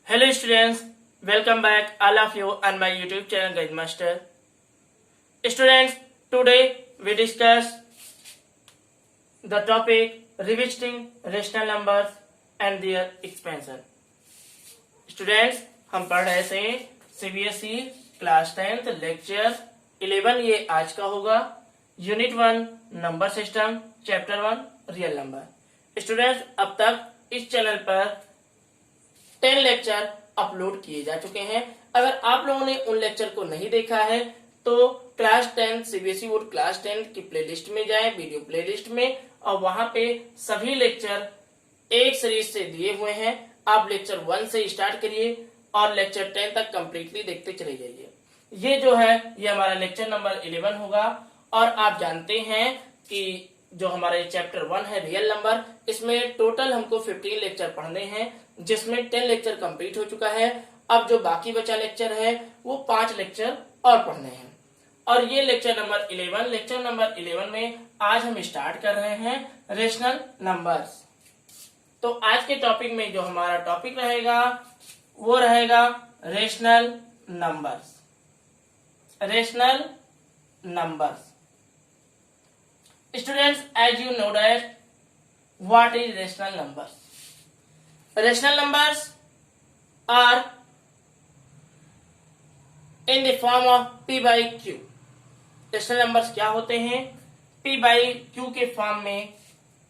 Hello students, welcome back all of you on my YouTube channel Guide Master. Students, today we discuss the topic revisiting rational numbers and their expansion. Students, हम पढ़ रहे थे CBSE class 10th lecture 11 ये आज का होगा unit 1 number system chapter 1 real number. Students, अब तक इस चैनल पर 10 लेक्चर अपलोड किए जा चुके हैं। अगर आप लोगों ने उन लेक्चर को नहीं देखा है तो क्लास 10 सीबीएसई बोर्ड क्लास 10 की प्लेलिस्ट में जाएं, वीडियो प्लेलिस्ट में, और वहां पे सभी लेक्चर एक सीरीज से दिए हुए हैं। आप लेक्चर 1 से स्टार्ट करिए और लेक्चर 10 तक कंप्लीटली देखते चले जाइए। ये जो है ये हमारा लेक्चर नंबर 11 होगा। और आप जानते हैं कि जो हमारा चैप्टर 1 है रियल नंबर, इसमें टोटल हमको 15 लेक्चर पढ़ने हैं, जिसमें 10 लेक्चर कंप्लीट हो चुका है। अब जो बाकी बचा लेक्चर है वो 5 लेक्चर और पढ़ने हैं। और ये लेक्चर नंबर 11 में आज हम स्टार्ट कर रहे हैं रेशनल नंबर्स। तो आज के टॉपिक में जो हमारा टॉपिक रहेगा वो रहेगा rational numbers. Rational numbers students, as you know that what is rational numbers? Rational numbers are in the form of P by Q. Rational numbers क्या होते हैं? P by Q के फॉर्म में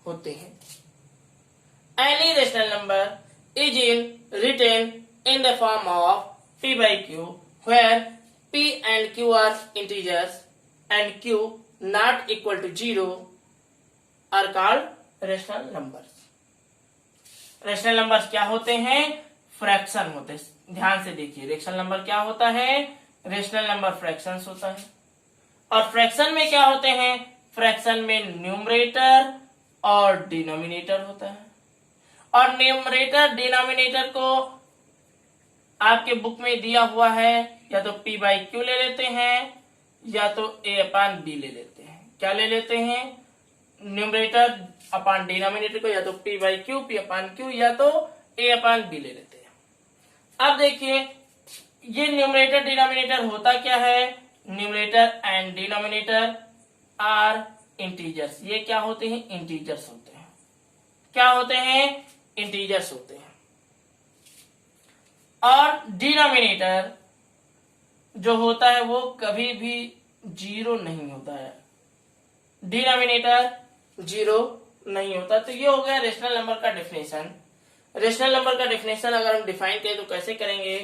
होते हैं। Any rational number is written in the form of P by Q where P and Q are integers and Q not equal to 0 are called rational numbers. Rational numbers क्या होते हैं? Fraction होते हैं। ध्यान से देखिए, रेशनल नंबर क्या होता है? रेशनल नंबर फ्रैक्शंस होता है। और फ्रैक्शन में क्या होते हैं? फ्रैक्शन में न्यूमरेटर और डिनोमिनेटर होता है। और न्यूमरेटर डिनोमिनेटर को आपके बुक में दिया हुआ है, या तो P by Q ले लेते हैं या तो A upon B ले लेते हैं। क्या ले लेते हैं? न्यूमरेटर अपान डिनोमिनेटर को या तो P by Q, P upon Q या तो A upon B ले लेते हैं। अब देखिए, ये न्यूमरेटर डिनोमिनेटर होता क्या है? Numerator and denominator are integers. ये क्या होते हैं? इंटीजर्स होते हैं। क्या होते हैं? इंटीजर्स होते हैं। और डिनोमिनेटर जो होता है वो कभी भी 0 नहीं होता है। डिनोमिनेटर 0 नहीं होता। तो ये हो गया रेशनल नंबर का डेफिनेशन। रेशनल नंबर का डेफिनेशन अगर हम डिफाइन करें तो कैसे करेंगे?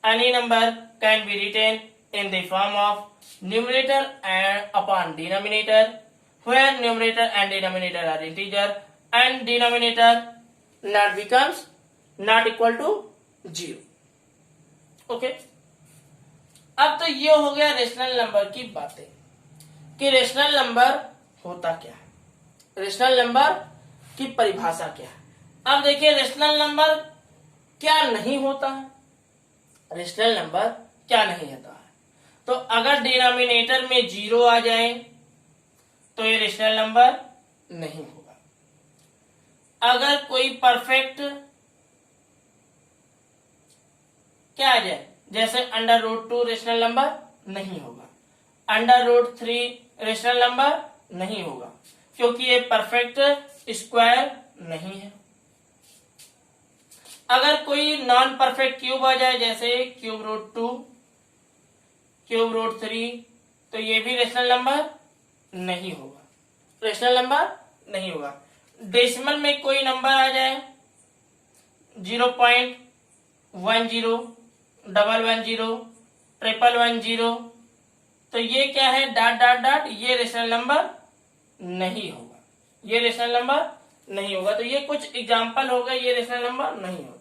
Any number can be written in the form of numerator and upon denominator where numerator and denominator are integer and denominator not becomes not equal to 0। Okay, अब तो ये हो गया रेशनल नंबर की बातें कि रेशनल नंबर होता क्या है, रेशनल नंबर की परिभाषा क्या है। अब देखिए, रेशनल नंबर क्या नहीं होता है? रेशनल नंबर क्या नहीं होता है? तो अगर डिनोमिनेटर में 0 आ जाए तो ये रेशनल नंबर नहीं होगा। अगर कोई परफेक्ट क्या आ जाए, जैसे √2 रेशनल नंबर नहीं होगा, √3 रेशनल नंबर नहीं होगा, क्योंकि ये परफेक्ट स्क्वायर नहीं है। अगर कोई नॉन परफेक्ट क्यूब आ जाए, जैसे √2, √3, तो ये भी रेशनल नंबर नहीं होगा। रेशनल नंबर नहीं होगा। डेसिमल में कोई नंबर आ जाए 0.10, 110, 111, तो ये क्या है? डॉट डॉट डॉट, ये रेशनल नंबर नहीं होगा। ये रेशनल नंबर नहीं होगा। तो ये कुछ एग्जाम्पल हो गए, ये रेशनल नंबर नहीं होता।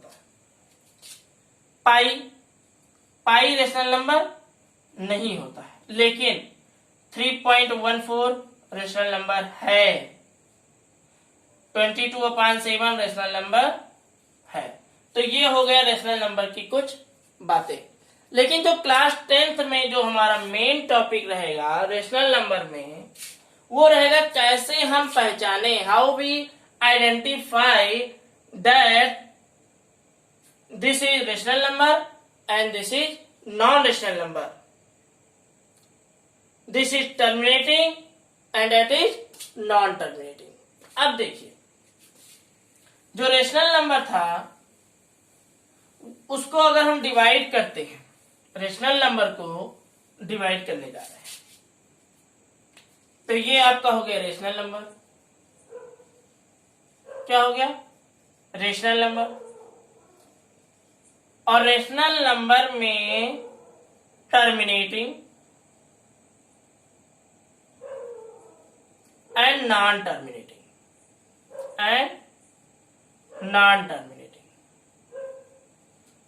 पाई रेशनल नंबर नहीं होता है, लेकिन 3.14 रेशनल नंबर है। 22/7 रेशनल नंबर है। तो ये हो गया रेशनल नंबर की कुछ बातें। लेकिन जो क्लास 10th में जो हमारा मेन टॉपिक रहेगा रेशनल नंबर में, वो रहेगा कैसे हम पहचाने, how we identify that this is rational number and this is non rational number. This is terminating and that is non terminating. अब देखिए, जो रेशनल नंबर था उसको अगर हम डिवाइड करते हैं, रेशनल नंबर को डिवाइड करने जा रहे हैं, तो ये आपका हो गया रेशनल नंबर. क्या हो गया? Rational number. और रेशनल नंबर में टर्मिनेटिंग एंड नॉन टर्मिनेटिंग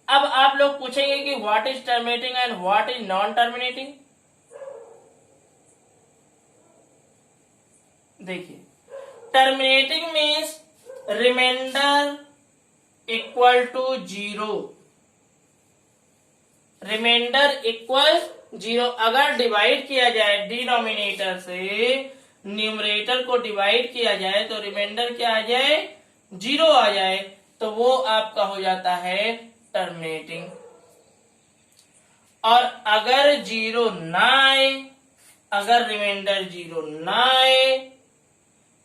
अब आप लोग पूछेंगे कि what is terminating and what is non terminating. देखिए, terminating means remainder equal to 0. Remainder equal 0. अगर डिवाइड किया जाए डिनोमिनेटर से, न्यूमरेटर को डिवाइड किया जाए तो रिमाइंडर क्या आ जाए? 0 आ जाए, तो वो आपका हो जाता है टर्मिनेटिंग. और अगर 0 ना आए, अगर रिमाइंडर 0 ना आए,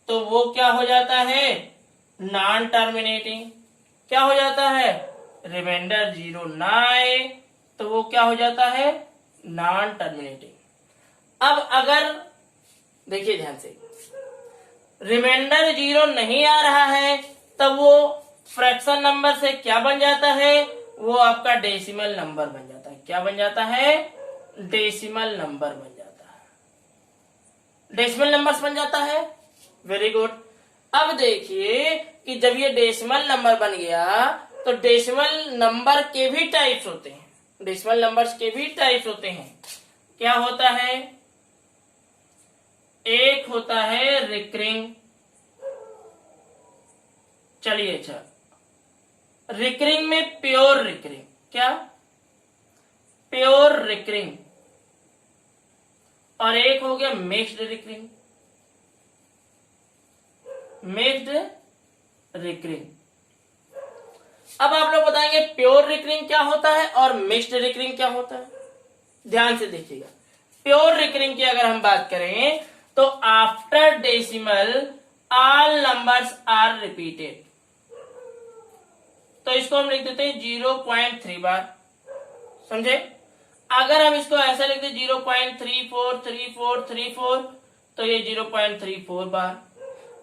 तो वो क्या हो जाता है? Non terminating. क्या हो जाता है? रिमाइंडर 0 ना आए तो वो क्या हो जाता है? Non terminating. अब अगर देखिए ध्यान से, रिमाइंडर 0 नहीं आ रहा है तब वो फ्रैक्शन नंबर से क्या बन जाता है? वो आपका डेसिमल नंबर बन जाता है. क्या बन जाता है? डेसिमल नंबर बन जाता है. डेसिमल नंबर्स बन जाता है. Very good. अब देखिए कि जब ये डेसिमल नंबर बन गया तो डेसिमल नंबर के भी टाइप्स होते हैं. डेसिमल नंबर्स के भी टाइप्स होते हैं. क्या होता है? एक होता है रिकरिंग. चलिए, अच्छा, रिकरिंग में प्योर रिकरिंग. क्या? Pure recurring. और एक हो गया मिक्स्ड रिकरिंग. Mixed recurring. अब आप लोग बताएंगे प्योर रिकरिंग क्या होता है और मिक्स्ड रिकरिंग क्या होता है. ध्यान से देखिएगा. प्योर रिकरिंग की अगर हम बात करें तो after decimal all numbers are repeated. तो इसको हम लिख देते हैं 0.3 बार. समझे? अगर हम इसको ऐसा लिखते 0.343434 तो ये 0.34 बार.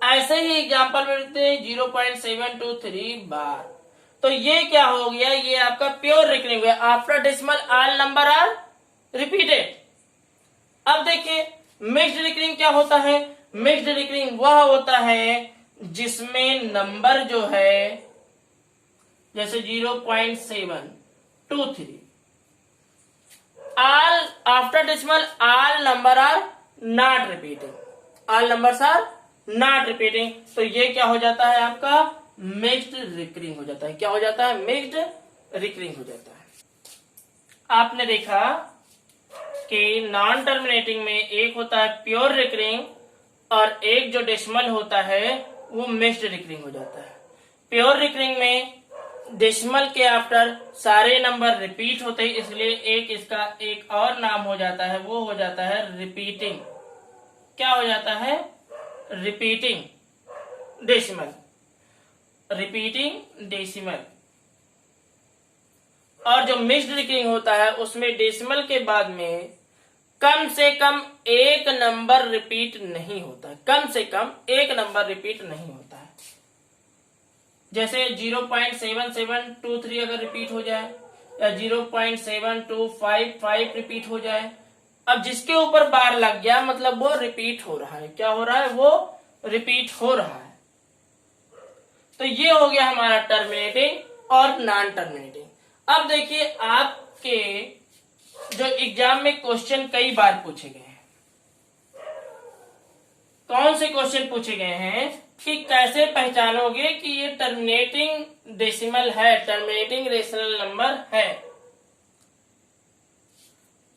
ऐसे ही एग्जाम्पल में लिखते हैं 0.723 बार. तो ये क्या हो गया? ये आपका प्योर रिकरिंग है. After decimal all number are repeated. अब देखिए मिक्स्ड रिकरिंग क्या होता है? मिक्स्ड रिकरिंग वह होता है जिसमें नंबर जो है जैसे 0.723 all after decimal all number are not repeating. All numbers are not repeating. तो ये क्या हो जाता है? आपका मिक्स्ड रिकरिंग हो जाता है. क्या हो जाता है? मिक्स्ड रिकरिंग हो जाता है. आपने देखा कि नॉन टर्मिनेटिंग में एक होता है प्योर रिकरिंग और एक जो डेसिमल होता है वो मिक्स्ड रिकरिंग हो जाता है. प्योर रिकरिंग में डेसिमल के आफ्टर सारे नंबर रिपीट होते हैं, इसलिए एक इसका एक और नाम हो जाता है, वो हो जाता है रिपीटिंग. क्या हो जाता है? Repeating decimal. Repeating decimal. और जो मिक्स्ड रिकरिंग होता है उसमें डेसिमल के बाद में कम से कम एक नंबर रिपीट नहीं होता है. कम से कम एक नंबर रिपीट नहीं होता है. जैसे 0.7723 अगर रिपीट हो जाए या 0.7255 रिपीट हो जाए, अब जिसके ऊपर बार लग गया मतलब वो रिपीट हो रहा है. क्या हो रहा है? वो रिपीट हो रहा है. तो ये हो गया हमारा टर्मिनेटिंग और नॉन टर्मिनेटिंग. अब देखिए आपके जो एग्जाम में क्वेश्चन कई बार पूछे गए हैं. कौन से क्वेश्चन पूछे गए हैं कि कैसे पहचानोगे कि ये टर्मिनेटिंग डेसिमल है, टर्मिनेटिंग रेशनल नंबर है.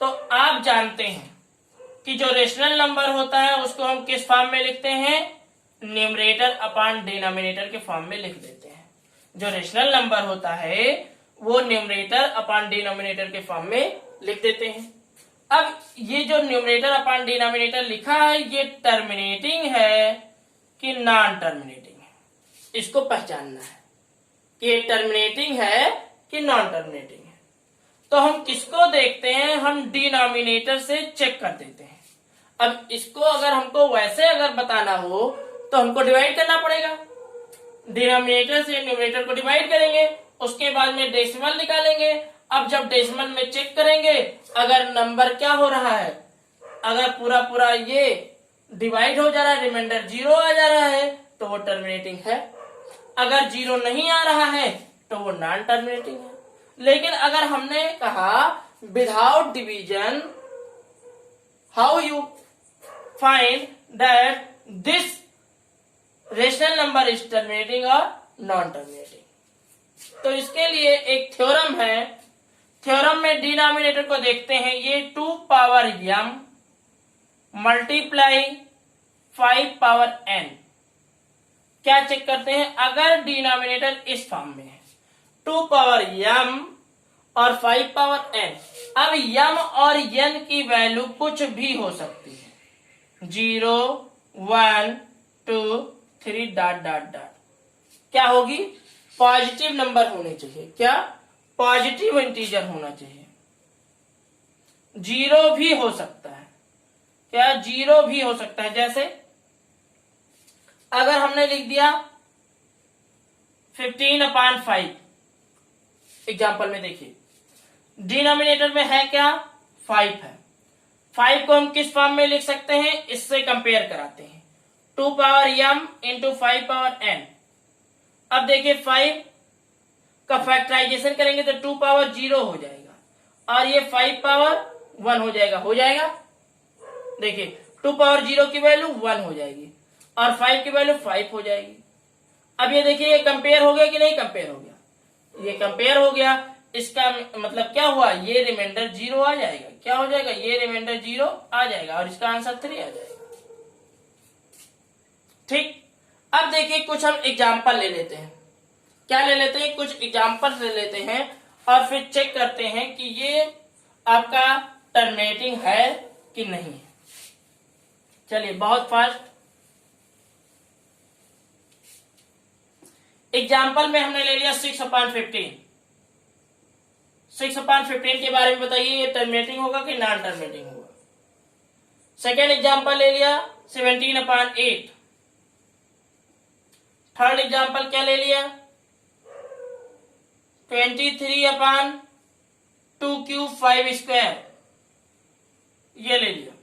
तो आप जानते हैं कि जो रेशनल नंबर होता है उसको हम किस फॉर्म में लिखते हैं? न्यूमरेटर अपॉन डिनोमिनेटर के फॉर्म में लिख देते हैं. जो रेशनल नंबर होता है वो न्यूमरेटर अपॉन डिनोमिनेटर के फॉर्म में लिख देते हैं। अब ये जो न्यूमरेटर अपॉन डिनोमिनेटर लिखा है ये टर्मिनेटिंग है कि नॉन टर्मिनेटिंग है, इसको पहचानना है कि ये टर्मिनेटिंग है कि नॉन टर्मिनेटिंग है। तो हम किसको देखते हैं, हम डिनोमिनेटर से चेक कर देते हैं। अब इसको अगर हमको वैसे अगर बताना हो तो हमको डिवाइड करना पड़ेगा, डिनोमिनेटर से न्यूमरेटर को डिवाइड करेंगे, उसके बाद में डेसिमल निकालेंगे। अब जब डेसिमल में चेक करेंगे अगर नंबर क्या हो रहा है, अगर पूरा पूरा ये डिवाइड हो जा रहा है, रिमाइंडर 0 आ जा रहा है तो वो टर्मिनेटिंग है, अगर 0 नहीं आ रहा है तो वो नॉन टर्मिनेटिंग है। लेकिन अगर हमने कहा without division how you find that this rational number is terminating और नॉन टर्मिनेटिंग, तो इसके लिए एक थ्योरम है। थ्योरम में डिनोमिनेटर को देखते हैं, ये 2 power m multiply 5 power n। क्या चेक करते हैं, अगर डिनोमिनेटर इस फॉर्म में है 2 पावर m और 5 पावर n, अब m और n की वैल्यू कुछ भी हो सकती है, 0 1 2 3 डॉट डॉट डॉट, क्या होगी, पॉजिटिव नंबर होने चाहिए, क्या पॉजिटिव इंटीजर होना चाहिए। 0 भी हो सकता है, क्या 0 भी हो सकता है। जैसे अगर हमने लिख दिया 15/5, एग्जाम्पल में देखिए डिनोमिनेटर में है क्या 5 है, 5 को हम किस फॉर्म में लिख सकते हैं, इससे कंपेयर कराते हैं, 2 power m into 5 power n। अब देखिए 5 का फैक्टराइजेशन करेंगे तो 2 पावर 0 हो जाएगा और ये 5 पावर 1 हो जाएगा, हो जाएगा। देखिए 2 पावर 0 की वैल्यू 1 हो जाएगी और 5 की वैल्यू 5 हो जाएगी। अब ये देखिए ये कंपेयर हो गया कि नहीं, कंपेयर हो गया, ये कंपेयर हो गया। इसका मतलब क्या हुआ, ये रिमाइंडर 0 आ जाएगा, क्या हो जाएगा, ये रिमाइंडर 0 आ जाएगा और इसका आंसर 3 आ जाएगा। ठीक, अब देखिए कुछ हम एग्जाम्पल ले लेते हैं, क्या ले लेते हैं, कुछ एग्जाम्पल ले लेते हैं और फिर चेक करते हैं कि ये आपका टर्मिनेटिंग है कि नहीं है। चलिए बहुत फास्ट एग्जाम्पल में हमने ले लिया 6/15। 6/15 के बारे में बताइए, ये टर्मिनेटिंग होगा कि नॉन टर्मिनेटिंग होगा। सेकेंड एग्जाम्पल ले लिया 17/8। थर्ड एग्जाम्पल क्या ले लिया 23/2^5², ये ले लिया।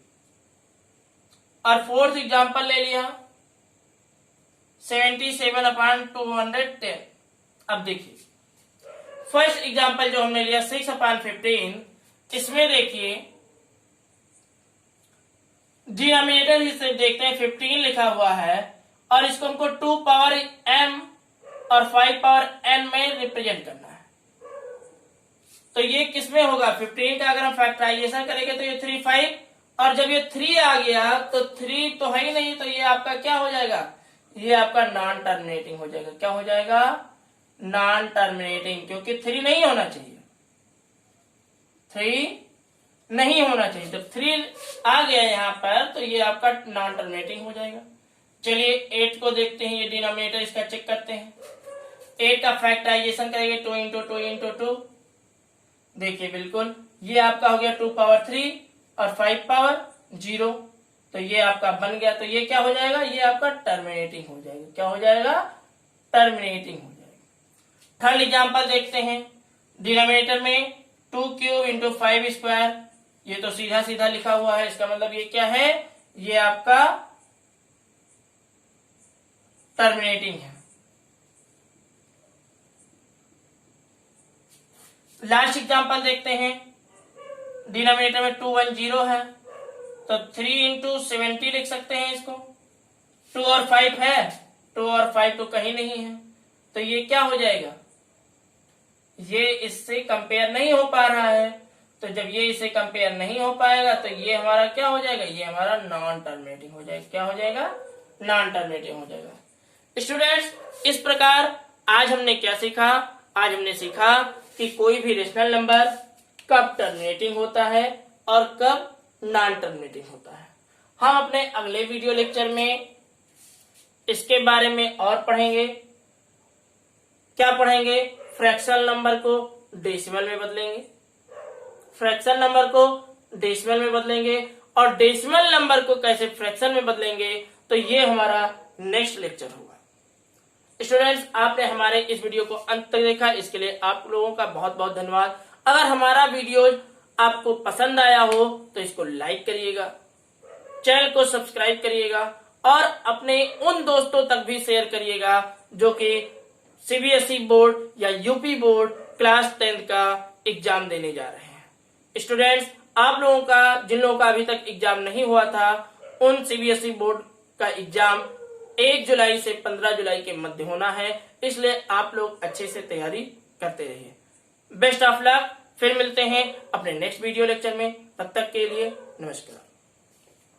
और फोर्थ एग्जाम्पल ले लिया 77/210। अब देखिए फर्स्ट एग्जाम्पल जो हमने लिया 6/15, इसमें देखिए डिनोमिनेटर हिस्से देखते हैं 15 लिखा हुआ है और इसको हमको 2 पावर m और 5 पावर n में रिप्रेजेंट करना है। तो ये किसमें होगा, 15 का अगर हम फैक्टराइजेशन करेंगे तो ये 3 5, और जब ये 3 आ गया तो 3 तो है ही नहीं, तो ये आपका क्या हो जाएगा, ये आपका नॉन टर्मिनेटिंग हो जाएगा। क्या हो जाएगा, नॉन टर्मिनेटिंग, क्योंकि 3 नहीं होना चाहिए, 3 नहीं होना चाहिए। तो 3 आ गया यहाँ पर तो ये आपका नॉन टर्मिनेटिंग हो जाएगा। चलिए 8 को देखते हैं, ये डिनोमिनेटर इसका चेक करते हैं। 8 का फैक्टराइजेशन करेंगे 2 इंटू 2 इंटू 2, देखिए बिल्कुल ये आपका हो गया 2 पावर 3 और 5 पावर 0, तो ये आपका बन गया। तो ये क्या हो जाएगा, ये आपका टर्मिनेटिंग हो जाएगा। क्या हो जाएगा, टर्मिनेटिंग हो जाएगा। थर्ड एग्जांपल देखते हैं, डिनोमिनेटर में 2³ इंटू 5², ये तो सीधा सीधा लिखा हुआ है, इसका मतलब ये क्या है, ये आपका टर्मिनेटिंग है। लास्ट एग्जांपल देखते हैं, डिनोमिनेटर में 210 है तो 3 इंटू 70 लिख सकते हैं इसको। 2 और 5 है, 2 और 5 तो कहीं नहीं है, तो ये क्या हो जाएगा, ये इससे कंपेयर नहीं हो पा रहा है। तो जब ये इससे कंपेयर नहीं हो पाएगा तो ये हमारा क्या हो जाएगा, ये हमारा नॉन टर्मिनेटिंग हो जाएगा। क्या हो जाएगा, नॉन टर्मिनेटिंग हो जाएगा। स्टूडेंट्स, इस प्रकार आज हमने क्या सीखा, आज हमने सीखा कि कोई भी रेशनल नंबर कब टर्मिनेटिंग होता है और कब नॉन टर्मिनेटिंग होता है। हम अपने अगले वीडियो लेक्चर में इसके बारे में और पढ़ेंगे। क्या पढ़ेंगे? फ्रैक्शनल नंबर को डेसिमल में बदलेंगे, फ्रैक्शनल नंबर को डेसिमल में बदलेंगे और डेसिमल नंबर को कैसे फ्रैक्शन में बदलेंगे, तो ये हमारा नेक्स्ट लेक्चर होगा। स्टूडेंट्स, आपने हमारे इस वीडियो को अंत तक देखा, इसके लिए आप लोगों का बहुत बहुत धन्यवाद। अगर हमारा वीडियो आपको पसंद आया हो तो इसको लाइक करिएगा, चैनल को सब्सक्राइब करिएगा और अपने उन दोस्तों तक भी शेयर करिएगा जो कि सीबीएसई बोर्ड या यूपी बोर्ड क्लास 10 का एग्जाम देने जा रहे हैं। स्टूडेंट्स, आप लोगों का, जिन लोगों का अभी तक एग्जाम नहीं हुआ था, उन सीबीएसई बोर्ड का एग्जाम 1 जुलाई से 15 जुलाई के मध्य होना है, इसलिए आप लोग अच्छे से तैयारी करते रहिए। Best of luck. फिर मिलते हैं अपने नेक्स्ट वीडियो लेक्चर में, तब तक के लिए नमस्कार।